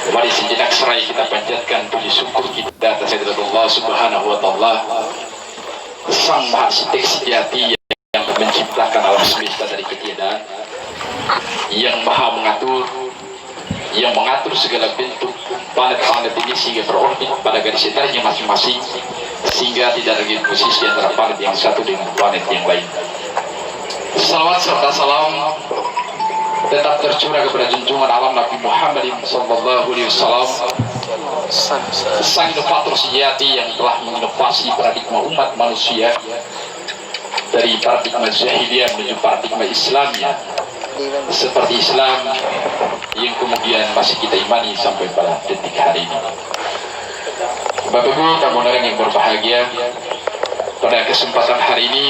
Mari sejenak serai kita panjatkan puji syukur kita atas Allah Subhanahu wa taala, Sang Maha Arsitek sejati yang menciptakan alam semesta dari ketiadaan, yang Maha mengatur segala bentuk planet-planet ini sehingga berorbit pada garis sentarnya masing-masing, sehingga tidak lagi posisi antara planet yang satu dengan planet yang lain. Salawat serta salam tetap tercurah kepada junjungan alam Nabi Muhammad sallallahu alaihi wasallam, sang inovator sejati yang telah menginovasi paradigma umat manusia dari paradigma jahiliyah menuju paradigma Islamnya, seperti Islam yang kemudian masih kita imani sampai pada detik hari ini. Bapak Ibu tamu undangan yang berbahagia, pada kesempatan hari ini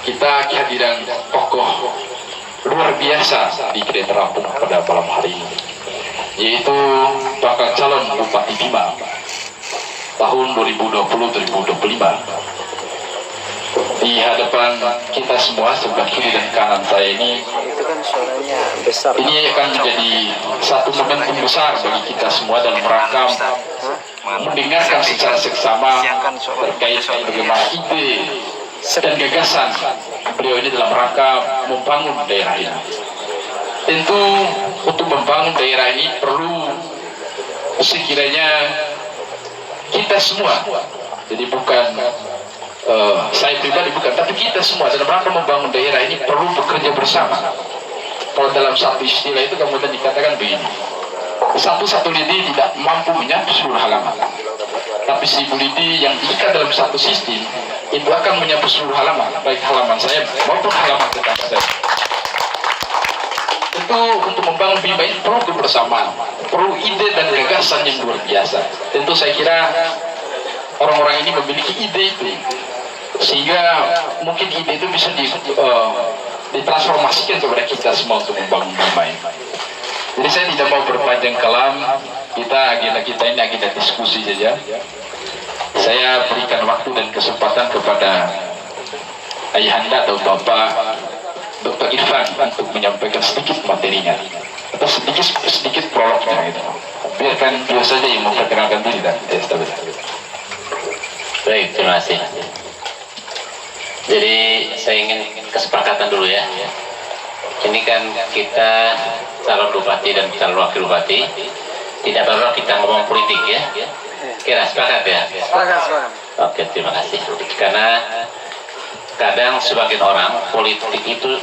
kita kehadiran tokoh luar biasa di Kedai Terapung pada malam hari ini, yaitu bakal calon Bupati Bima tahun 2020-2025. Di hadapan kita semua sebelah kiri dan kanan saya ini, ini akan menjadi satu momentum besar bagi kita semua dalam rangka mendengarkan secara seksama terkait bagaimana ide dan gagasan beliau ini dalam rangka membangun daerah ini. Tentu untuk membangun daerah ini perlu sekiranya kita semua, jadi bukan saya pribadi bukan, tapi kita semua dalam rangka membangun daerah ini perlu bekerja bersama. Kalau dalam satu istilah itu kemudian dikatakan begini, satu lidi tidak mampu menyapu seluruh halaman, tapi 1000 lidi yang diikat dalam satu sistem itu akan menyapu seluruh halaman, baik halaman saya maupun halaman tetangga saya. Tentu untuk membangun Bima ini perlu kebersamaan, perlu ide dan gagasan yang luar biasa. Tentu saya kira orang-orang ini memiliki ide itu, sehingga mungkin ide itu bisa ditransformasikan kepada kita semua untuk membangun Bima ini. Jadi saya tidak mau berpanjang kalam, agenda kita ini agenda diskusi saja. Saya berikan waktu dan kesempatan kepada ayahanda atau bapak Dr. Irfan untuk menyampaikan sedikit materinya atau sedikit prolognya itu. Biarkan dia saja yang memperkenalkan diri dan baik, terima kasih. Jadi saya ingin kesepakatan dulu ya. Ini kan kita calon bupati dan calon wakil bupati, tidak perlu kita ngomong politik ya. Kira sepakat ya? Sepakat. Oke, terima kasih. Karena kadang sebagian orang politik itu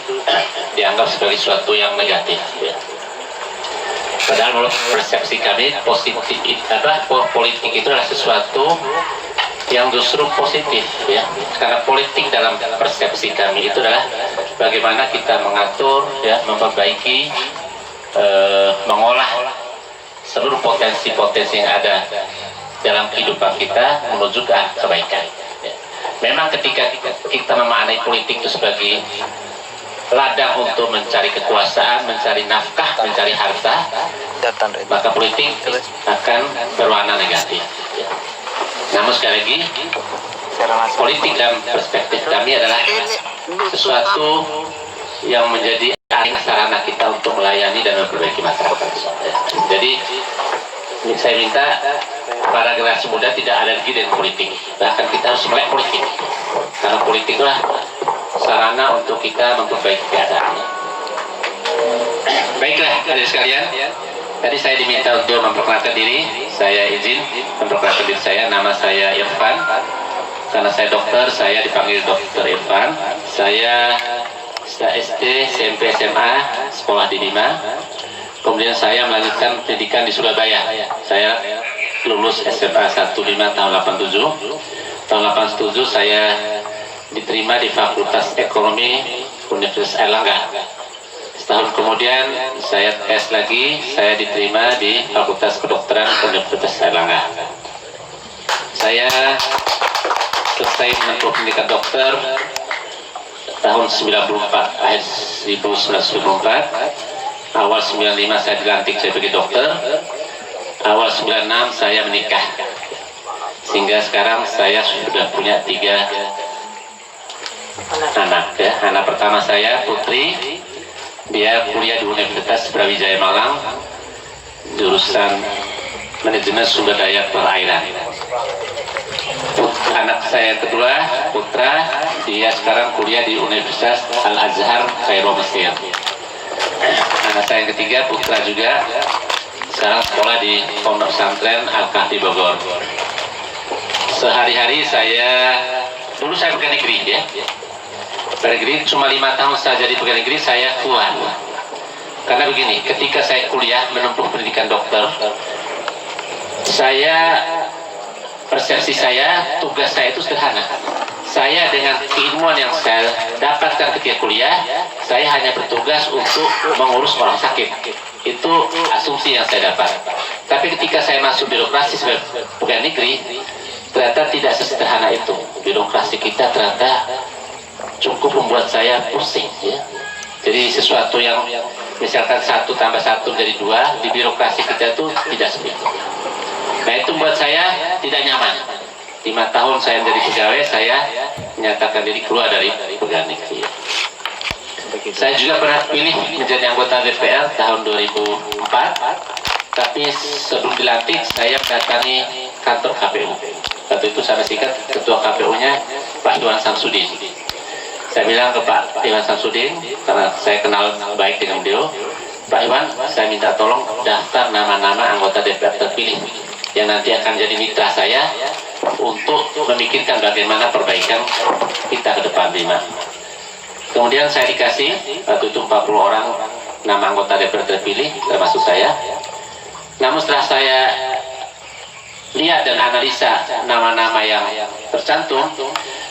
dianggap sebagai sesuatu yang negatif ya. Padahal menurut persepsi kami politik itu adalah sesuatu yang justru positif ya. Karena politik dalam persepsi kami itu adalah bagaimana kita mengatur ya, memperbaiki, mengolah seluruh potensi-potensi yang ada dalam kehidupan kita menuju ke kebaikan. Memang ketika kita memaknai politik itu sebagai ladang untuk mencari kekuasaan, mencari nafkah, mencari harta, maka politik akan berwarna negatif. Namun sekali lagi, politik dalam perspektif kami adalah sesuatu yang menjadi sarana kita untuk melayani dan memperbaiki masyarakat. Jadi saya minta para generasi muda tidak alergi dengan politik, bahkan kita harus melek politik, karena politiklah sarana untuk kita memperbaiki keadaan. Baiklah hadirin sekalian, tadi saya diminta untuk memperkenalkan diri. Saya izin memperkenalkan diri saya. Nama saya Irfan, karena saya dokter saya dipanggil Dokter Irfan. Saya SD, SMP, SMA sekolah di Bima. Kemudian saya melanjutkan pendidikan di Surabaya. Saya lulus SMA 15 tahun 87. Tahun 87 saya diterima di Fakultas Ekonomi Universitas Airlangga. Setahun kemudian saya tes lagi, saya diterima di Fakultas Kedokteran Universitas Airlangga. Saya selesai menempuh pendidikan dokter tahun 94, akhir 1994. Awal 95 saya dilantik sebagai dokter. Awal 96 saya menikah. Sehingga sekarang saya sudah punya 3 anak ya. Anak pertama saya Putri, dia kuliah di Universitas Brawijaya Malang, jurusan manajemen sumber daya perairan. Anak saya yang kedua, Putra, dia sekarang kuliah di Universitas Al-Azhar, Kairo, Mesir. Anak saya yang ketiga, Putra juga, sekarang sekolah di Pondok Pesantren Al-Kahfi Bogor. Sehari-hari dulu saya pegawai negeri ya. Pegawai negeri cuma 5 tahun saya jadi pegawai negeri, saya keluar. Karena begini, ketika saya kuliah menempuh pendidikan dokter, persepsi saya, tugas saya itu sederhana. Saya dengan keilmuan yang saya dapatkan ketika kuliah, saya hanya bertugas untuk mengurus orang sakit. Itu asumsi yang saya dapat. Tapi ketika saya masuk birokrasi sebagai pegawai negeri, ternyata tidak sesederhana itu. Birokrasi kita ternyata cukup membuat saya pusing ya. Jadi sesuatu yang misalkan 1 tambah 1 jadi 2, di birokrasi kita itu tidak seperti itu. Nah itu membuat saya tidak nyaman. 5 tahun saya menjadi pegawai, saya menyatakan diri keluar dari pegawai negeri. Saya juga pernah pilih menjadi anggota DPR tahun 2004, tapi sebelum dilantik saya mendatangi kantor KPU. Waktu itu saya masih ingat ketua KPU-nya Pak Iwan Samsudin. Saya bilang ke Pak Iwan Samsudin, karena saya kenal baik dengan beliau, Pak Iwan, saya minta tolong daftar nama-nama anggota DPR terpilih yang nanti akan jadi mitra saya untuk memikirkan bagaimana perbaikan kita ke depan 5. Kemudian saya dikasih waktu itu 40 orang nama anggota DPR terpilih termasuk saya. Namun setelah saya lihat dan analisa nama-nama yang tercantum,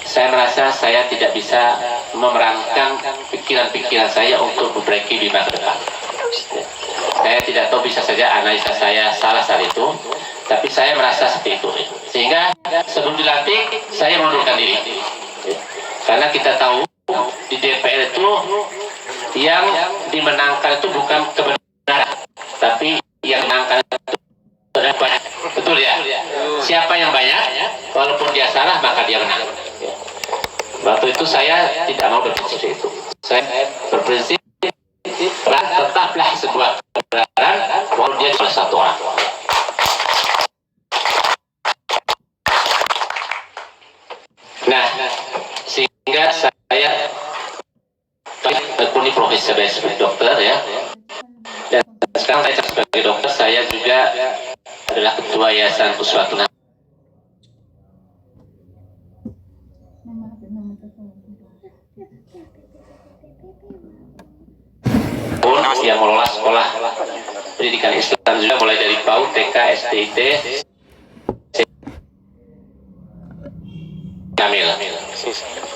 saya merasa saya tidak bisa memerankan pikiran-pikiran saya untuk memperbaiki 5 ke depan. Saya tidak tahu, bisa saja analisa saya salah saat itu, tapi saya merasa seperti itu. Sehingga sebelum dilantik, saya mengundurkan diri. Karena kita tahu di DPR itu yang dimenangkan itu bukan kebenaran, tapi yang menangkan itu adalah banyak. Betul ya? Siapa yang banyak, walaupun dia salah maka dia menang. Waktu itu saya tidak mau berprinsip itu. Saya berprinsip tetaplah sebuah kebenaran walaupun dia salah satu orang. Nah, sehingga saya tekuni profesi sebagai dokter ya. Dan sekarang saya sebagai dokter, saya juga adalah ketua Yayasan Uswatun yang mengelola sekolah pendidikan Islam juga, mulai dari PAUD, TK, SD, IT, Kamil.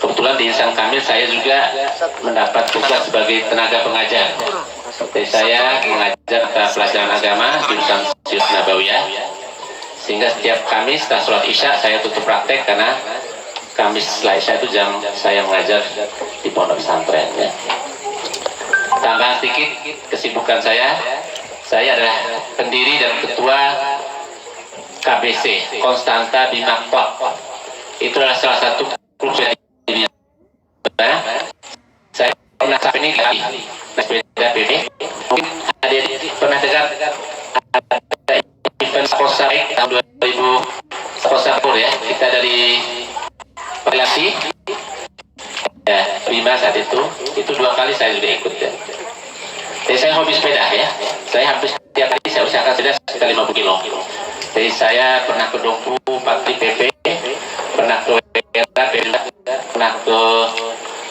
Kebetulan di Insan Kamil saya juga mendapat tugas sebagai tenaga pengajar. Jadi saya mengajar pelajaran agama jurusan Syiar Nabawiyah, sehingga setiap Kamis setelah sholat Isya saya tutup praktek, karena Kamis setelah Isya itu jam saya mengajar di pondok pesantren ya. Tambahan sedikit kesibukan saya adalah pendiri dan ketua KBC, Konstanta Bima Klub. Itu adalah salah satu klub yang di dunia. Saya pernah sampai ini kali sepeda PB. Mungkin ada pernah dengar ada event Kosaik tahun 2000 Kosapur ya. Kita dari relasi ya, Bima saat itu 2 kali saya sudah ikut ya. Jadi saya hobi sepeda ya. Saya hampir setiap hari saya usahakan sepeda sekitar 50 kilo. Jadi saya pernah ke Dompu, Pakti PP, pernah ke Wera, pernah ke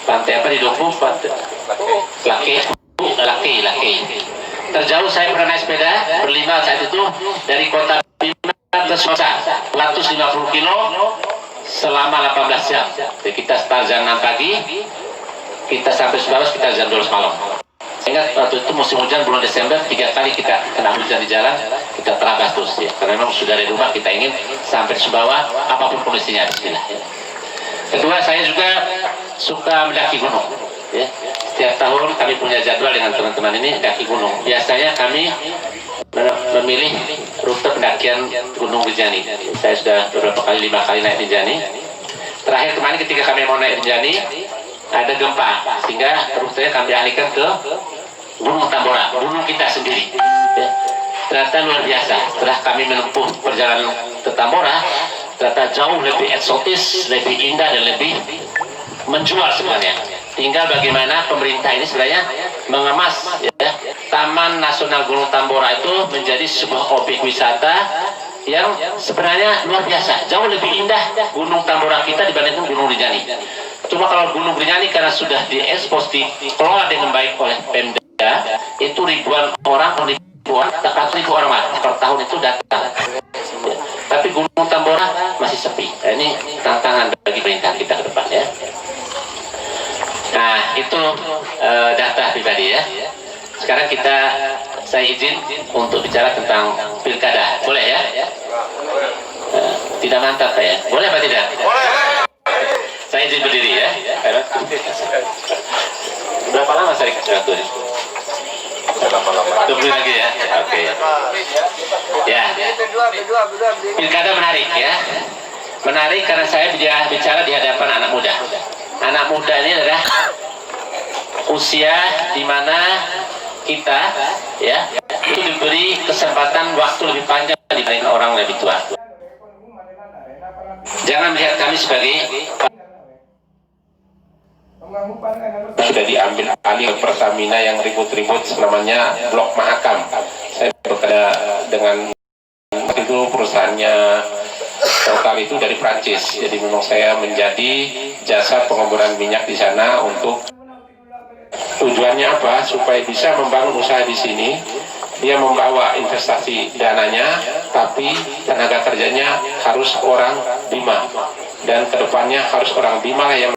pantai apa di Dompu, Laki. Terjauh saya pernah naik sepeda berlima saat itu dari kota Bima ke Sosa, 150 kilo selama 18 jam. Jadi kita start jam 6 pagi, kita sampai Sumbawa sekitar jam 12 malam. Ingat waktu itu musim hujan bulan Desember, 3 kali kita kena hujan di jalan, kita terabas terus ya. Karena memang sudah dari rumah kita ingin sampai Sumbawa apapun kondisinya. Bismillah ya. Kedua, saya juga suka mendaki gunung ya. Setiap tahun kami punya jadwal dengan teman-teman ini mendaki gunung. Biasanya kami memilih rute pendakian Gunung Rinjani. Saya sudah beberapa kali, 5 kali naik Rinjani. Terakhir kemarin ketika kami mau naik Rinjani, ada gempa, sehingga rutenya kami alihkan ke Gunung Tambora, gunung kita sendiri ya. ternyata luar biasa. Setelah kami menempuh perjalanan ke Tambora, ternyata jauh lebih eksotis, lebih indah, dan lebih menjual sebenarnya. Tinggal bagaimana pemerintah ini sebenarnya mengemas ya, Taman Nasional Gunung Tambora itu menjadi sebuah objek wisata yang sebenarnya luar biasa, jauh lebih indah Gunung Tambora kita dibandingkan Gunung Rinjani. Cuma kalau Gunung Rinjani karena sudah diekspos, dikelola dengan baik oleh Pemda, itu ribuan orang orang per tahun itu datang. Tapi Gunung Tambora masih sepi. Ini tantangan bagi pemerintah kita ke depan ya. Nah, itu data pribadi ya. Sekarang saya izin untuk bicara tentang pilkada. Boleh ya? Tidak mantap ya? Boleh apa tidak? Boleh. Saya izin berdiri ya. Berapa lama saya dikasih waktu? 20 lagi ya? Oke. Ya. Pilkada menarik ya. Menarik karena saya bicara di hadapan anak muda. Anak muda ini adalah usia di mana kita ya itu diberi kesempatan waktu lebih panjang dibanding orang lebih tua. Jangan melihat kami sebagai sudah diambil alih Pertamina yang ribut-ribut namanya Blok Mahakam. Saya bekerja dengan itu perusahaannya Total itu dari Prancis. Jadi memang saya menjadi jasa pengeboran minyak di sana untuk tujuannya apa? Supaya bisa membangun usaha di sini. Dia membawa investasi dananya, tapi tenaga kerjanya harus orang Bima, dan kedepannya harus orang Bima yang